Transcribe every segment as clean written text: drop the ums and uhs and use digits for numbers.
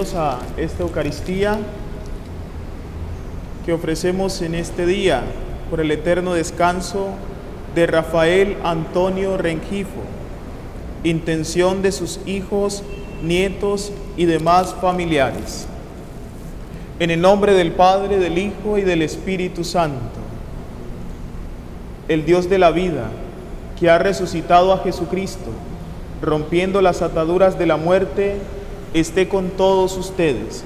bienvenidos a esta Eucaristía que ofrecemos en este día por el eterno descanso de Rafael Antonio Rengifo, intención de sus hijos, nietos y demás familiares. En el nombre del Padre, del Hijo y del Espíritu Santo, el Dios de la vida, que ha resucitado a Jesucristo, rompiendo las ataduras de la muerte, esté con todos ustedes.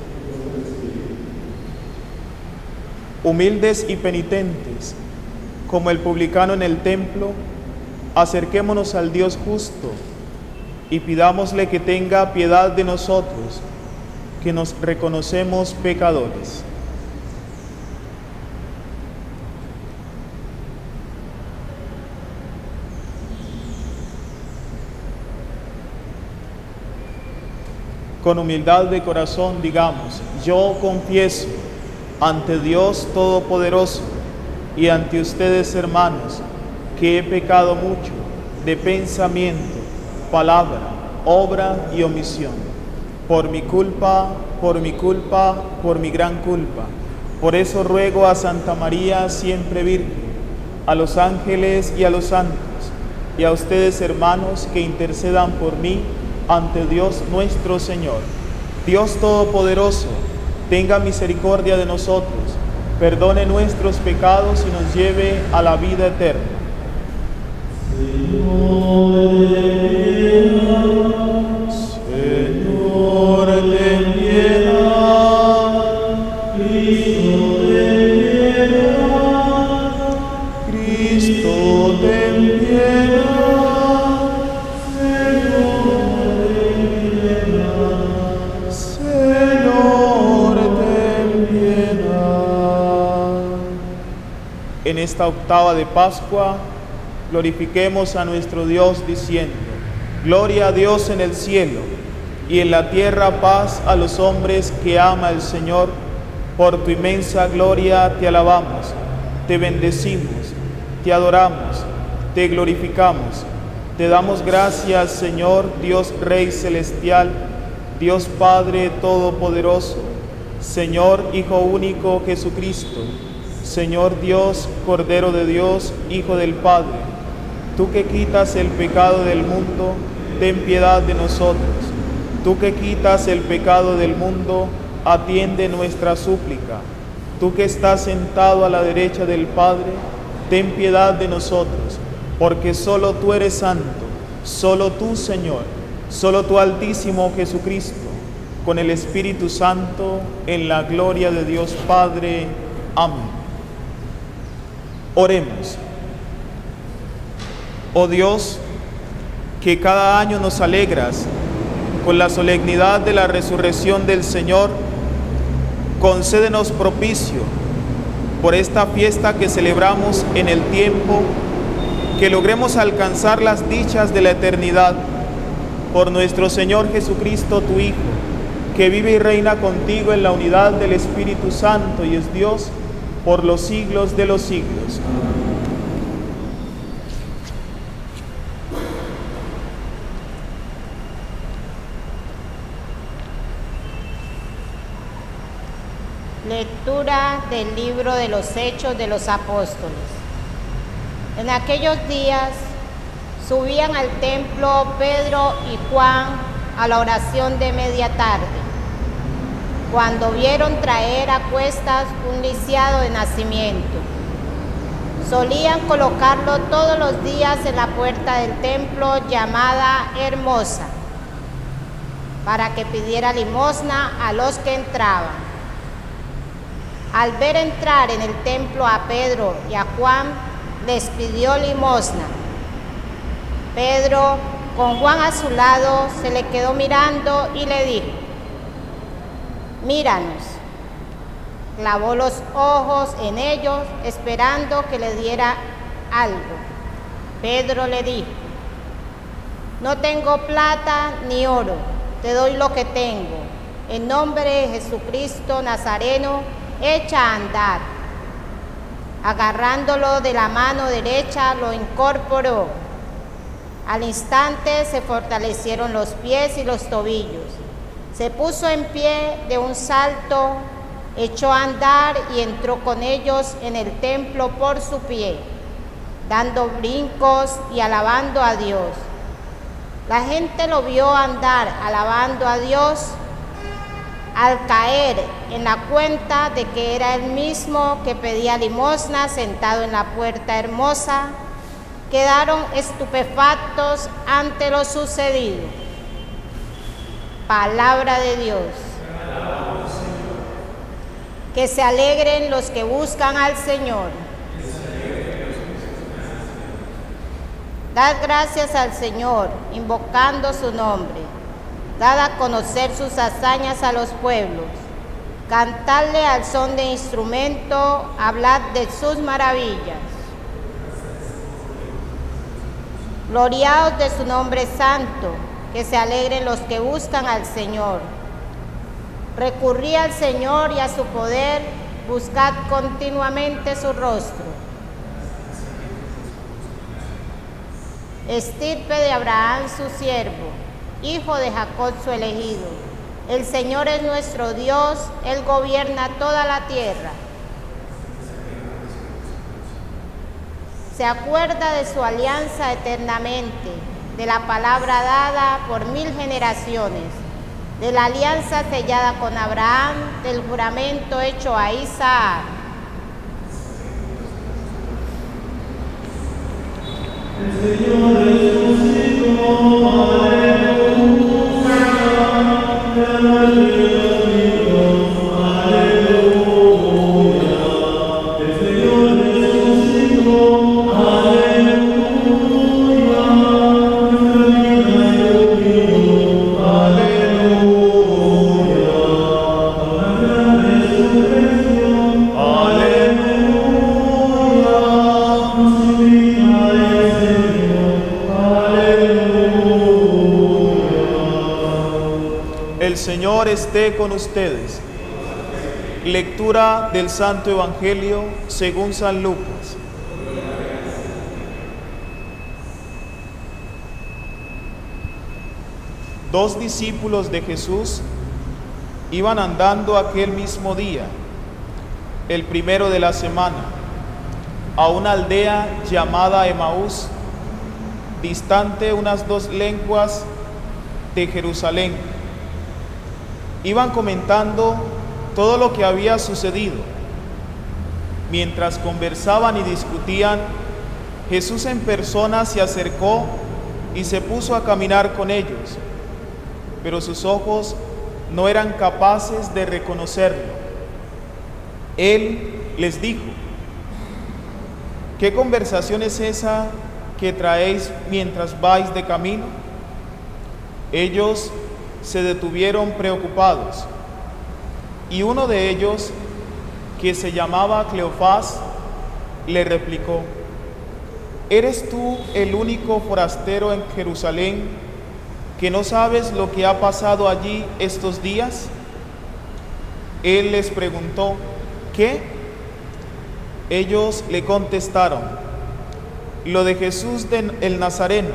Humildes y penitentes, como el publicano en el templo, acerquémonos al Dios justo y pidámosle que tenga piedad de nosotros, que nos reconocemos pecadores. Con humildad de corazón digamos: yo confieso ante Dios Todopoderoso y ante ustedes, hermanos, que he pecado mucho de pensamiento, palabra, obra y omisión, por mi culpa, por mi gran culpa. Por eso ruego a Santa María, siempre Virgen, a los ángeles y a los santos, y a ustedes, hermanos, que intercedan por mí ante Dios nuestro Señor. Dios Todopoderoso, tenga misericordia de nosotros, perdone nuestros pecados y nos lleve a la vida eterna. Señor, ten piedad. Cristo, ten piedad. Cristo, ten piedad. En esta octava de Pascua, glorifiquemos a nuestro Dios diciendo: gloria a Dios en el cielo, y en la tierra paz a los hombres que ama el Señor. Por tu inmensa gloria te alabamos, te bendecimos, te adoramos, te glorificamos. Te damos gracias, Señor, Dios Rey celestial, Dios Padre todopoderoso, Señor Hijo único Jesucristo, Señor Dios, Cordero de Dios, Hijo del Padre. Tú que quitas el pecado del mundo, ten piedad de nosotros. Tú que quitas el pecado del mundo, atiende nuestra súplica. Tú que estás sentado a la derecha del Padre, ten piedad de nosotros, porque solo tú eres santo, solo tú, Señor, solo tú, Altísimo Jesucristo, con el Espíritu Santo, en la gloria de Dios Padre. Amén. Oremos. Oh Dios, que cada año nos alegras con la solemnidad de la resurrección del Señor, concédenos propicio por esta fiesta que celebramos en el tiempo, que logremos alcanzar las dichas de la eternidad por nuestro Señor Jesucristo, tu Hijo, que vive y reina contigo en la unidad del Espíritu Santo y es Dios por los siglos de los siglos. Lectura del libro de los Hechos de los Apóstoles. En aquellos días subían al templo Pedro y Juan a la oración de media tarde, cuando vieron traer a cuestas un lisiado de nacimiento. Solían colocarlo todos los días en la puerta del templo llamada Hermosa, para que pidiera limosna a los que entraban. Al ver entrar en el templo a Pedro y a Juan, les pidió limosna. Pedro, con Juan a su lado, se le quedó mirando y le dijo: míranos. Clavó los ojos en ellos, esperando que le diera algo. Pedro le dijo: no tengo plata ni oro, te doy lo que tengo. En nombre de Jesucristo Nazareno, echa a andar. Agarrándolo de la mano derecha, lo incorporó. Al instante se fortalecieron los pies y los tobillos. Se puso en pie de un salto, echó a andar y entró con ellos en el templo por su pie, dando brincos y alabando a Dios. La gente lo vio andar alabando a Dios. Al caer en la cuenta de que era el mismo que pedía limosna sentado en la puerta hermosa, quedaron estupefactos ante lo sucedido. Palabra de Dios. Que se alegren los que buscan al Señor. Dad gracias al Señor, invocando su nombre. Dad a conocer sus hazañas a los pueblos. Cantadle al son de instrumento, hablad de sus maravillas. Gloriaos de su nombre santo, que se alegren los que buscan al Señor. Recurrid al Señor y a su poder, buscad continuamente su rostro. Estirpe de Abraham su siervo, hijo de Jacob su elegido. El Señor es nuestro Dios, Él gobierna toda la tierra. Se acuerda de su alianza eternamente, de la palabra dada por 1000 generaciones, de la alianza sellada con Abraham, del juramento hecho a Isaac. El Señor resucitó, aleluya, aleluya, aleluya. El Señor resucitó, aleluya, aleluya. La gran resurrección, aleluya, crucifica el Señor, aleluya. El Señor esté con ustedes. Lectura del Santo Evangelio según San Lucas. Dos discípulos de Jesús iban andando aquel mismo día, el primero de la semana, a una aldea llamada Emaús, distante unas 2 leguas de Jerusalén. Iban comentando todo lo que había sucedido. Mientras conversaban y discutían, Jesús en persona se acercó y se puso a caminar con ellos, pero sus ojos no eran capaces de reconocerlo. Él les dijo: ¿qué conversación es esa que traéis mientras vais de camino? Ellos se detuvieron preocupados, y uno de ellos, que se llamaba Cleofás, le replicó: ¿eres tú el único forastero en Jerusalén que no sabes lo que ha pasado allí estos días? Él les preguntó: ¿qué? Ellos le contestaron: lo de Jesús el Nazareno,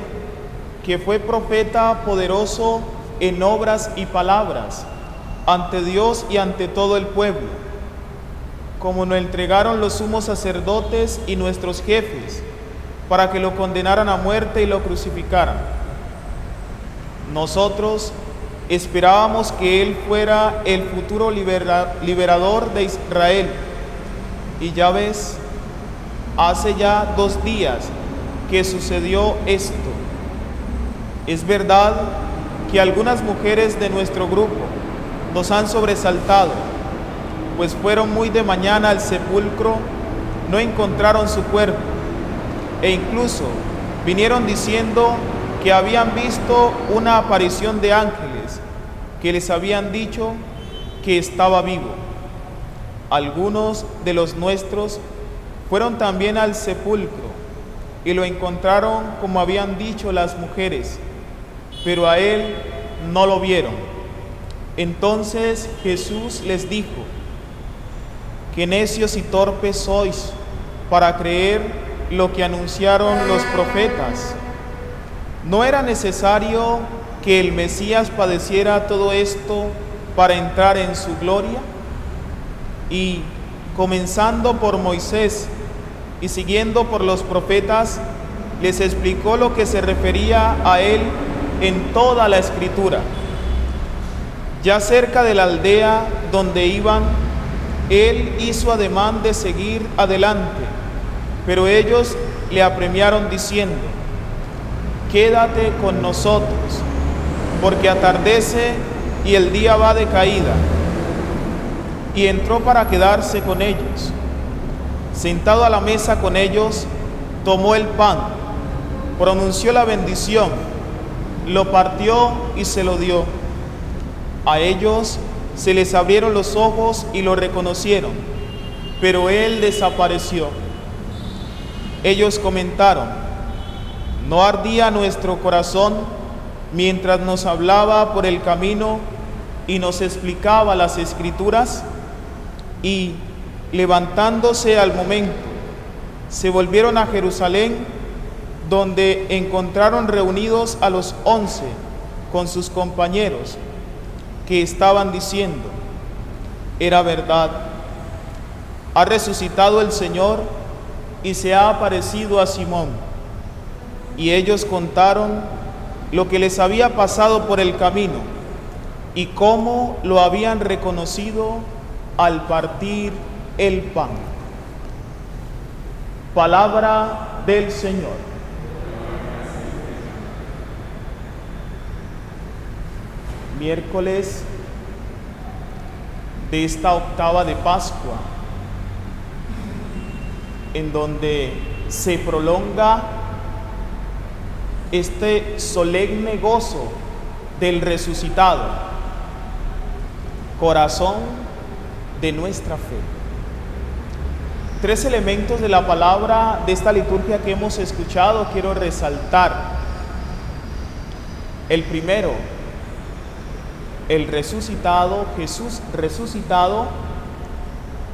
que fue profeta poderoso en obras y palabras ante Dios y ante todo el pueblo, como nos entregaron los sumos sacerdotes y nuestros jefes para que lo condenaran a muerte y lo crucificaran. Nosotros esperábamos que Él fuera el futuro liberador de Israel. Y ya ves, hace ya 2 días que sucedió esto. Es verdad que algunas mujeres de nuestro grupo nos han sobresaltado, pues fueron muy de mañana al sepulcro, no encontraron su cuerpo, e incluso vinieron diciendo que habían visto una aparición de ángeles que les habían dicho que estaba vivo. Algunos de los nuestros fueron también al sepulcro y lo encontraron como habían dicho las mujeres, pero a él no lo vieron. Entonces Jesús les dijo: qué necios y torpes sois para creer lo que anunciaron los profetas. ¿No era necesario que el Mesías padeciera todo esto para entrar en su gloria? Y comenzando por Moisés y siguiendo por los profetas, les explicó lo que se refería a él en toda la Escritura. Ya cerca de la aldea donde iban, él hizo ademán de seguir adelante, pero ellos le apremiaron diciendo: quédate con nosotros, porque atardece y el día va de caída. Y entró para quedarse con ellos. Sentado a la mesa con ellos, tomó el pan, pronunció la bendición, lo partió y se lo dio. A ellos se les abrieron los ojos y lo reconocieron, pero él desapareció. Ellos comentaron: ¿no ardía nuestro corazón mientras nos hablaba por el camino y nos explicaba las Escrituras? Y levantándose al momento, se volvieron a Jerusalén, donde encontraron reunidos a los 11 con sus compañeros, que estaban diciendo: era verdad, ha resucitado el Señor y se ha aparecido a Simón. Y ellos contaron lo que les había pasado por el camino y cómo lo habían reconocido al partir el pan. Palabra del Señor. Miércoles de esta octava de Pascua, en donde se prolonga este solemne gozo del resucitado, corazón de nuestra fe. 3 elementos de la palabra de esta liturgia que hemos escuchado quiero resaltar. El primero, el resucitado, Jesús resucitado,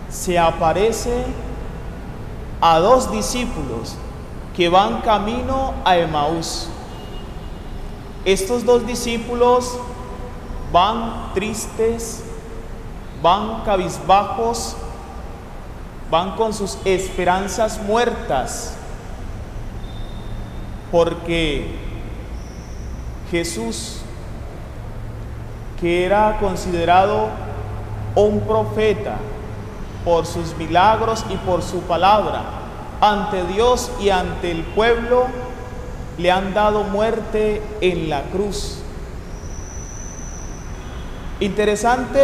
se aparece a 2 discípulos que van camino a Emaús. Estos 2 discípulos van tristes, van cabizbajos, van con sus esperanzas muertas, porque Jesús, que era considerado un profeta por sus milagros y por su palabra ante Dios y ante el pueblo, le han dado muerte en la cruz. Interesante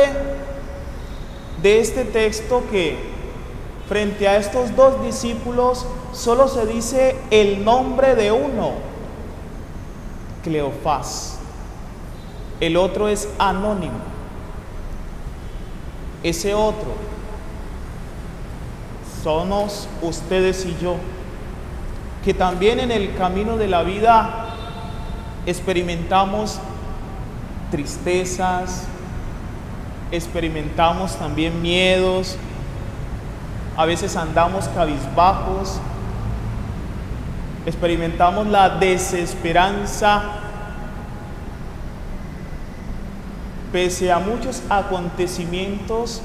de este texto que frente a estos 2 discípulos solo se dice el nombre de uno, Cleofás. El otro es anónimo. Ese otro somos ustedes y yo, que también en el camino de la vida experimentamos tristezas, experimentamos también miedos, a veces andamos cabizbajos, experimentamos la desesperanza pese a muchos acontecimientos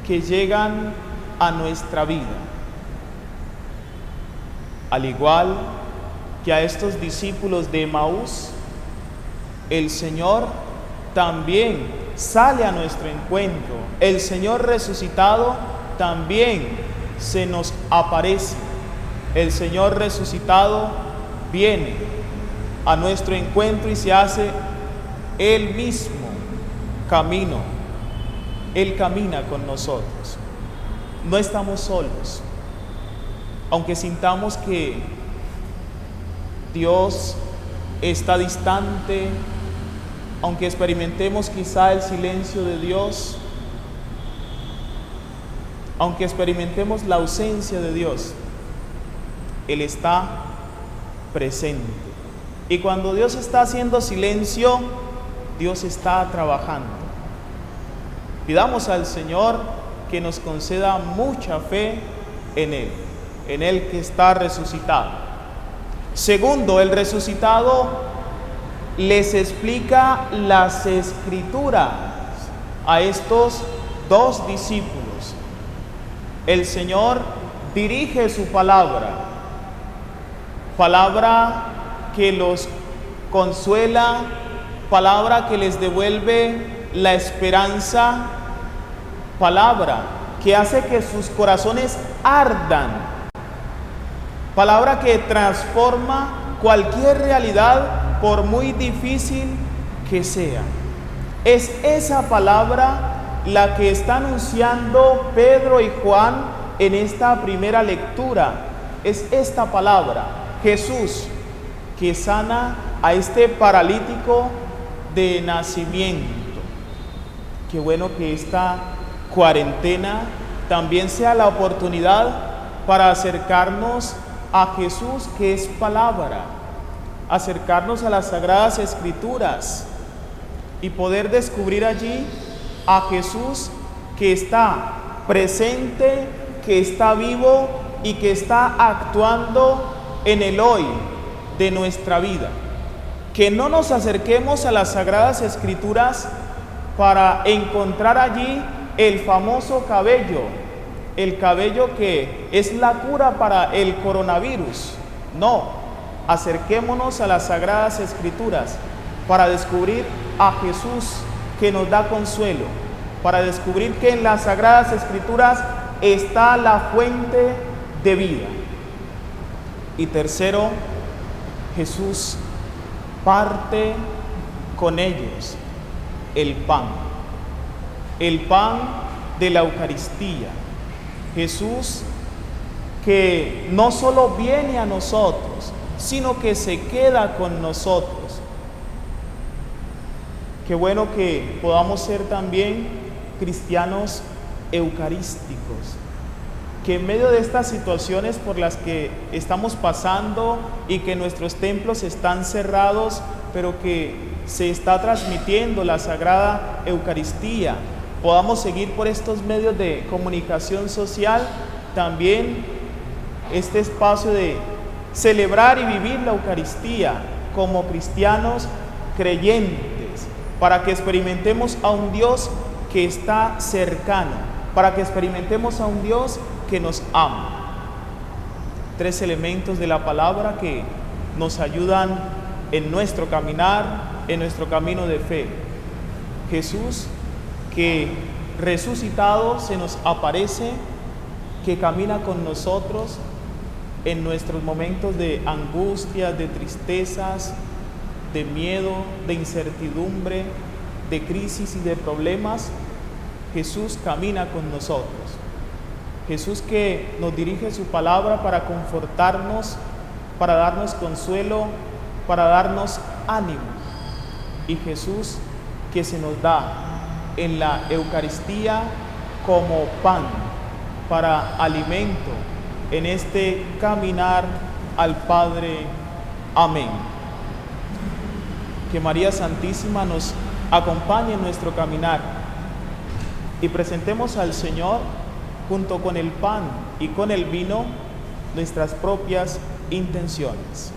que llegan a nuestra vida. Al igual que a estos discípulos de Emaús, el Señor también sale a nuestro encuentro. El Señor resucitado también se nos aparece. El Señor resucitado viene a nuestro encuentro y se hace Él mismo camino. Él camina con nosotros. No estamos solos. Aunque sintamos que Dios está distante, aunque experimentemos quizá el silencio de Dios, aunque experimentemos la ausencia de Dios, Él está presente. Y cuando Dios está haciendo silencio, Dios está trabajando. Pidamos al Señor que nos conceda mucha fe en Él que está resucitado. Segundo, el resucitado les explica las Escrituras a estos dos discípulos. El Señor dirige su palabra, palabra que los consuela, palabra que les devuelve la esperanza, palabra que hace que sus corazones ardan, palabra que transforma cualquier realidad por muy difícil que sea. Es esa palabra la que está anunciando Pedro y Juan en esta primera lectura. Es esta palabra, Jesús, que sana a este paralítico de nacimiento. Qué bueno que esta cuarentena también sea la oportunidad para acercarnos a Jesús, que es palabra, acercarnos a las Sagradas Escrituras y poder descubrir allí a Jesús que está presente, que está vivo y que está actuando en el hoy de nuestra vida. Que no nos acerquemos a las Sagradas Escrituras para encontrar allí el famoso cabello, el cabello que es la cura para el coronavirus. No, acerquémonos a las Sagradas Escrituras para descubrir a Jesús que nos da consuelo, para descubrir que en las Sagradas Escrituras está la fuente de vida. Y tercero, Jesús parte con ellos el pan de la Eucaristía. Jesús que no solo viene a nosotros, sino que se queda con nosotros. Qué bueno que podamos ser también cristianos eucarísticos, que en medio de estas situaciones por las que estamos pasando y que nuestros templos están cerrados, pero que se está transmitiendo la Sagrada Eucaristía, podamos seguir por estos medios de comunicación social también este espacio de celebrar y vivir la Eucaristía como cristianos creyentes, para que experimentemos a un Dios que está cercano, para que experimentemos a un Dios que nos ama. Tres elementos de la palabra que nos ayudan en nuestro caminar, en nuestro camino de fe. Jesús que resucitado se nos aparece, que camina con nosotros en nuestros momentos de angustia, de tristezas, de miedo, de incertidumbre, de crisis y de problemas. Jesús camina con nosotros. Jesús que nos dirige su palabra para confortarnos, para darnos consuelo, para darnos ánimo. Y Jesús que se nos da en la Eucaristía como pan para alimento en este caminar al Padre. Amén. Que María Santísima nos acompañe en nuestro caminar y presentemos al Señor junto con el pan y con el vino nuestras propias intenciones.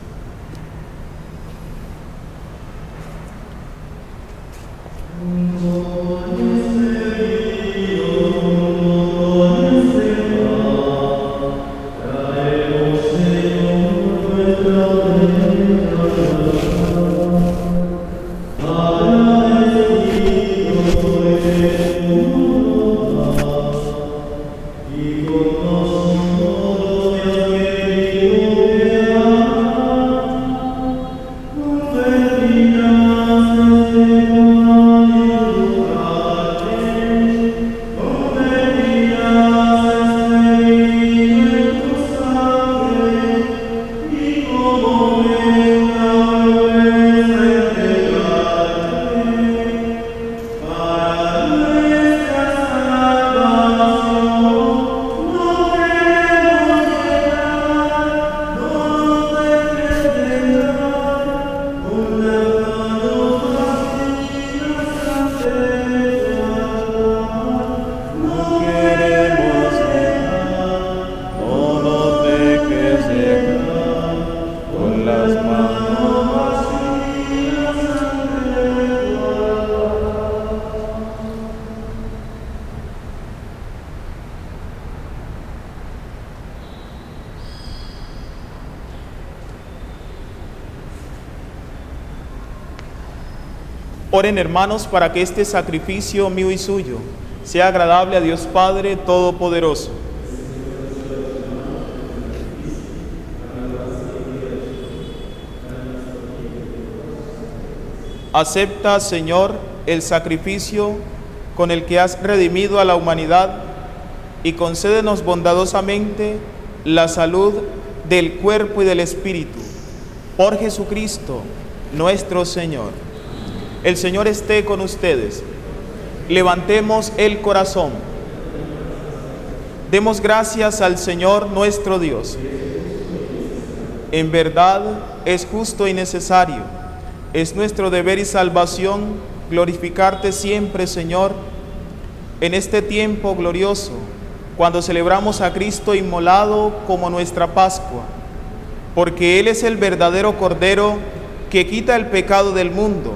Oren, hermanos, para que este sacrificio mío y suyo sea agradable a Dios Padre Todopoderoso. Acepta, Señor, el sacrificio con el que has redimido a la humanidad y concédenos bondadosamente la salud del cuerpo y del espíritu. Por Jesucristo, nuestro Señor. El Señor esté con ustedes. Levantemos el corazón. Demos gracias al Señor nuestro Dios. En verdad es justo y necesario, es nuestro deber y salvación glorificarte siempre, Señor, en este tiempo glorioso, cuando celebramos a Cristo inmolado como nuestra Pascua, porque Él es el verdadero Cordero que quita el pecado del mundo.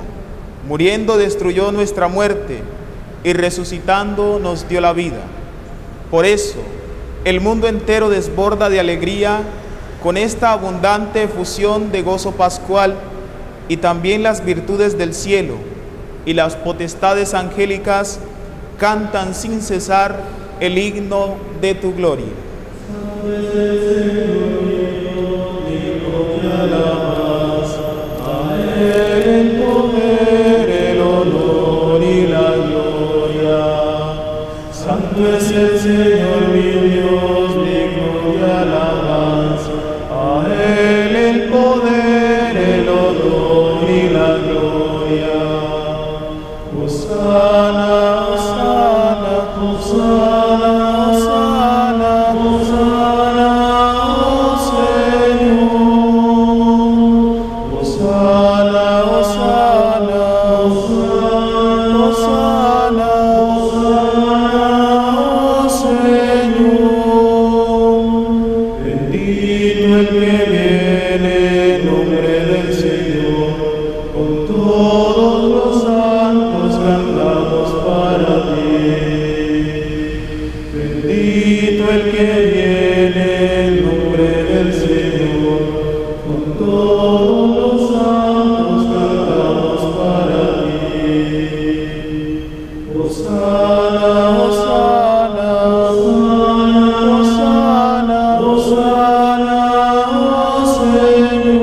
Muriendo destruyó nuestra muerte y resucitando nos dio la vida. Por eso, el mundo entero desborda de alegría con esta abundante efusión de gozo pascual, y también las virtudes del cielo y las potestades angélicas cantan sin cesar el himno de tu gloria. Santo es el Señor mi Dios, digno de alabanza. A Él el poder, el honor y la gloria. Hosana, hosana, hosana, hosana, hosana, oh Señor. Hosana, hosana, hosana, hosana, hosana, Señor. Bendito el que viene en nombre del Señor, con todos los santos cantamos para ti. Bendito el que viene en nombre del Señor, con todos los santos cantamos para ti. Hosana, hosana, hosana, hosana, oh Señor.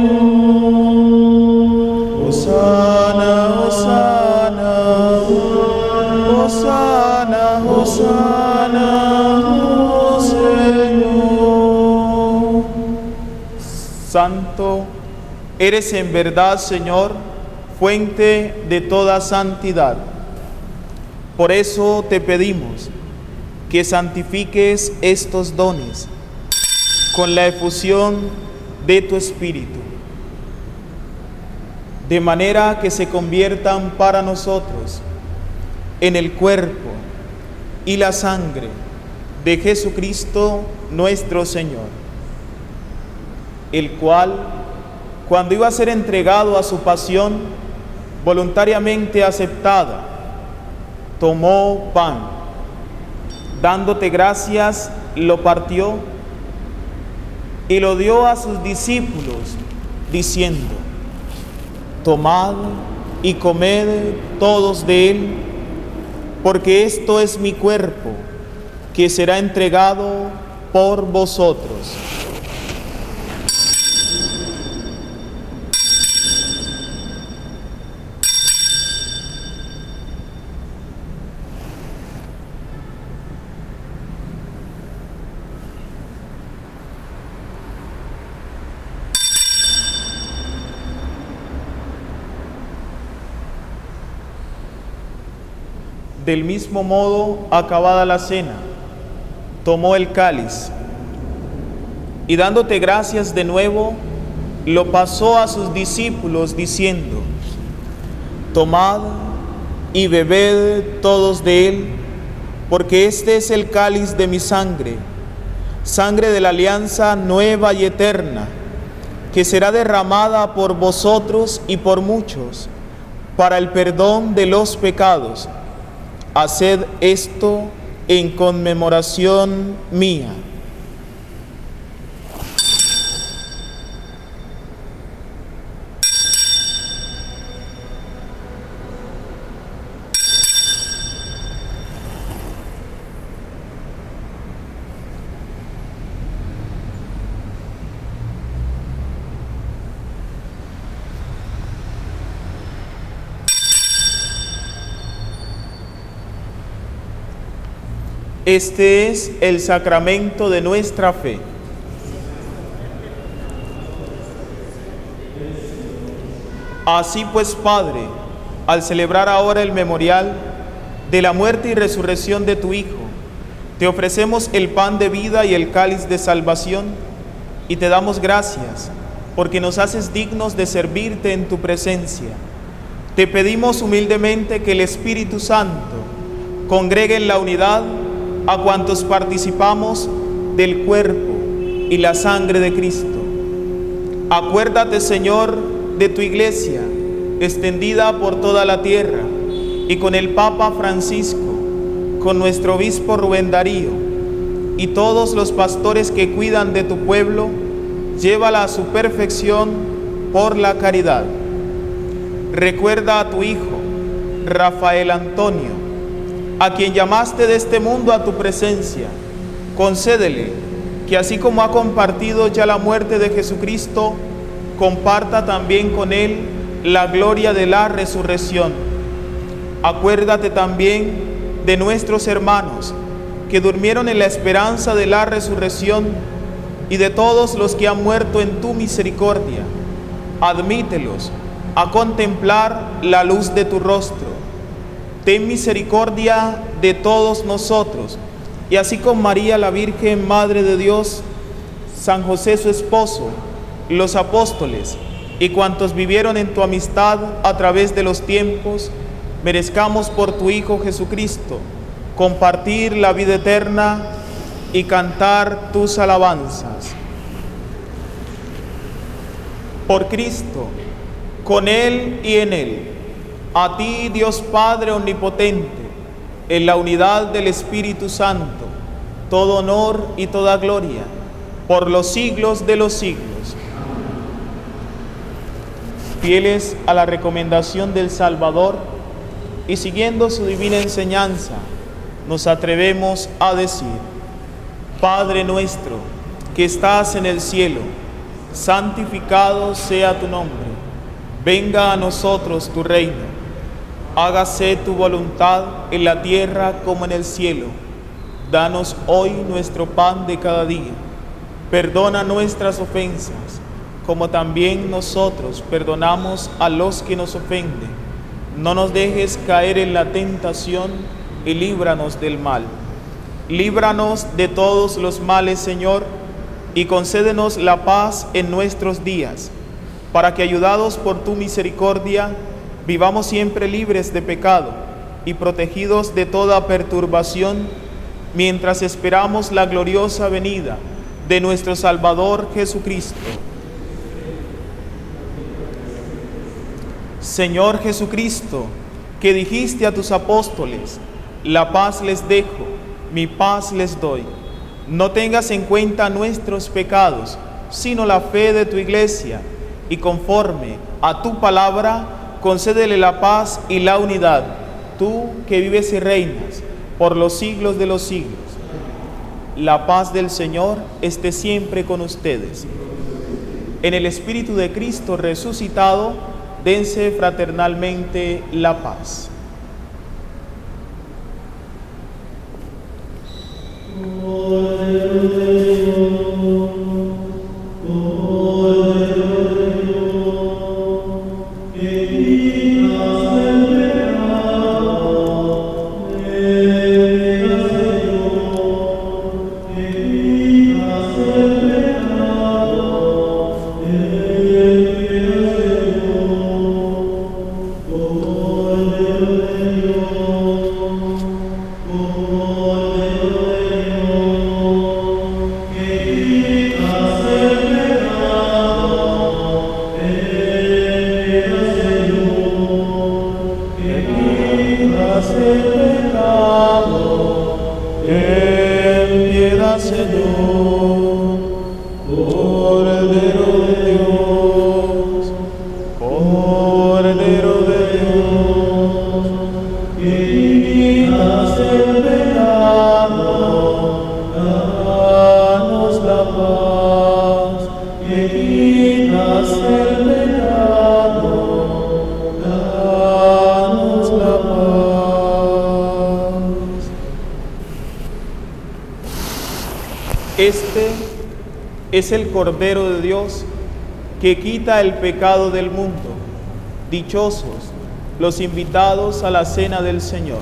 Hosana, hosana, hosana, hosana, oh Señor. Santo eres en verdad, Señor, fuente de toda santidad. Por eso te pedimos que santifiques estos dones con la efusión de tu Espíritu, de manera que se conviertan para nosotros en el cuerpo y la sangre de Jesucristo nuestro Señor, el cual, cuando iba a ser entregado a su pasión voluntariamente aceptada, tomó pan, dándote gracias, lo partió y lo dio a sus discípulos, diciendo: tomad y comed todos de él, porque esto es mi cuerpo, que será entregado por vosotros. Del mismo modo, acabada la cena, tomó el cáliz y dándote gracias de nuevo, lo pasó a sus discípulos diciendo: tomad y bebed todos de él, porque este es el cáliz de mi sangre, sangre de la alianza nueva y eterna, que será derramada por vosotros y por muchos, para el perdón de los pecados. Haced esto en conmemoración mía. Este es el sacramento de nuestra fe. Así pues, Padre, al celebrar ahora el memorial de la muerte y resurrección de tu Hijo, te ofrecemos el pan de vida y el cáliz de salvación, y te damos gracias porque nos haces dignos de servirte en tu presencia. Te pedimos humildemente que el Espíritu Santo congregue en la unidad a cuantos participamos del cuerpo y la sangre de Cristo. Acuérdate, Señor, de tu Iglesia, extendida por toda la tierra, y con el Papa Francisco, con nuestro obispo Rubén Darío, y todos los pastores que cuidan de tu pueblo, llévala a su perfección por la caridad. Recuerda a tu Hijo, Rafael Antonio, a quien llamaste de este mundo a tu presencia. Concédele que así como ha compartido ya la muerte de Jesucristo, comparta también con él la gloria de la resurrección. Acuérdate también de nuestros hermanos que durmieron en la esperanza de la resurrección y de todos los que han muerto en tu misericordia. Admítelos a contemplar la luz de tu rostro. Ten misericordia de todos nosotros, y así con María la Virgen, Madre de Dios, San José su esposo, los apóstoles y cuantos vivieron en tu amistad a través de los tiempos, merezcamos por tu Hijo Jesucristo compartir la vida eterna y cantar tus alabanzas. Por Cristo, con Él y en Él, a ti, Dios Padre omnipotente, en la unidad del Espíritu Santo, todo honor y toda gloria, por los siglos de los siglos. Fieles a la recomendación del Salvador y siguiendo su divina enseñanza, nos atrevemos a decir: Padre nuestro, que estás en el cielo, santificado sea tu nombre. Venga a nosotros tu reino. Hágase tu voluntad en la tierra como en el cielo. Danos hoy nuestro pan de cada día. Perdona nuestras ofensas, como también nosotros perdonamos a los que nos ofenden. No nos dejes caer en la tentación y líbranos del mal. Líbranos de todos los males, Señor, y concédenos la paz en nuestros días, para que, ayudados por tu misericordia, vivamos siempre libres de pecado y protegidos de toda perturbación, mientras esperamos la gloriosa venida de nuestro Salvador Jesucristo. Señor Jesucristo, que dijiste a tus apóstoles: la paz les dejo, mi paz les doy. No tengas en cuenta nuestros pecados, sino la fe de tu Iglesia, y conforme a tu palabra, concédele la paz y la unidad, tú que vives y reinas por los siglos de los siglos. La paz del Señor esté siempre con ustedes. En el Espíritu de Cristo resucitado, dense fraternalmente la paz. Este es el Cordero de Dios que quita el pecado del mundo. Dichosos los invitados a la cena del Señor.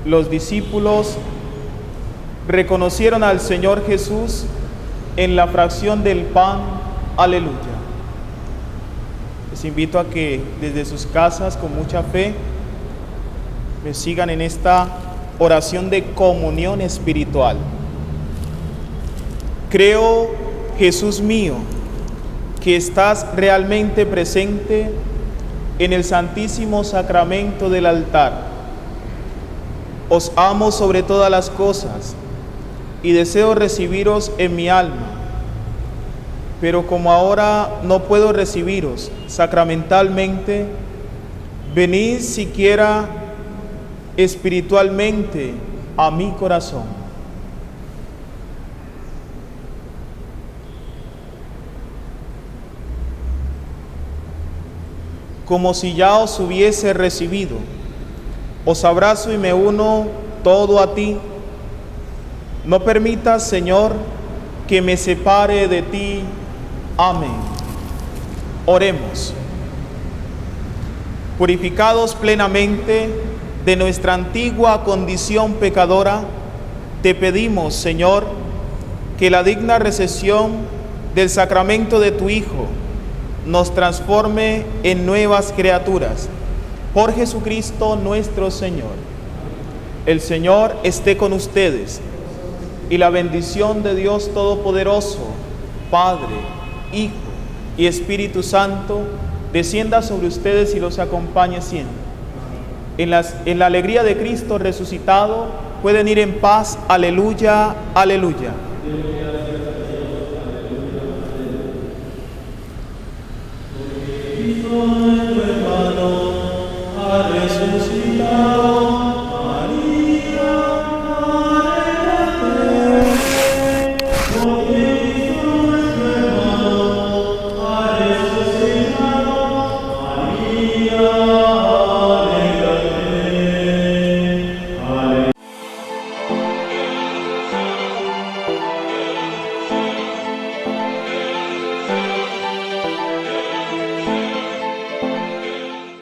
Los discípulos reconocieron al Señor Jesús en la fracción del pan. Aleluya. Les invito a que desde sus casas, con mucha fe, me sigan en esta oración de comunión espiritual. Creo, Jesús mío, que estás realmente presente en el Santísimo Sacramento del altar. Os amo sobre todas las cosas y deseo recibiros en mi alma, pero como ahora no puedo recibiros sacramentalmente, venid siquiera espiritualmente a mi corazón. Como si ya os hubiese recibido, os abrazo y me uno todo a ti. No permitas, Señor, que me separe de ti. Amén. Oremos. Purificados plenamente de nuestra antigua condición pecadora, te pedimos, Señor, que la digna recepción del sacramento de tu Hijo nos transforme en nuevas criaturas. Por Jesucristo nuestro Señor. El Señor esté con ustedes, y la bendición de Dios Todopoderoso, Padre, Hijo y Espíritu Santo, descienda sobre ustedes y los acompañe siempre. En la alegría de Cristo resucitado, pueden ir en paz. Aleluya, aleluya. Cristo nuestro hermano ha resucitado.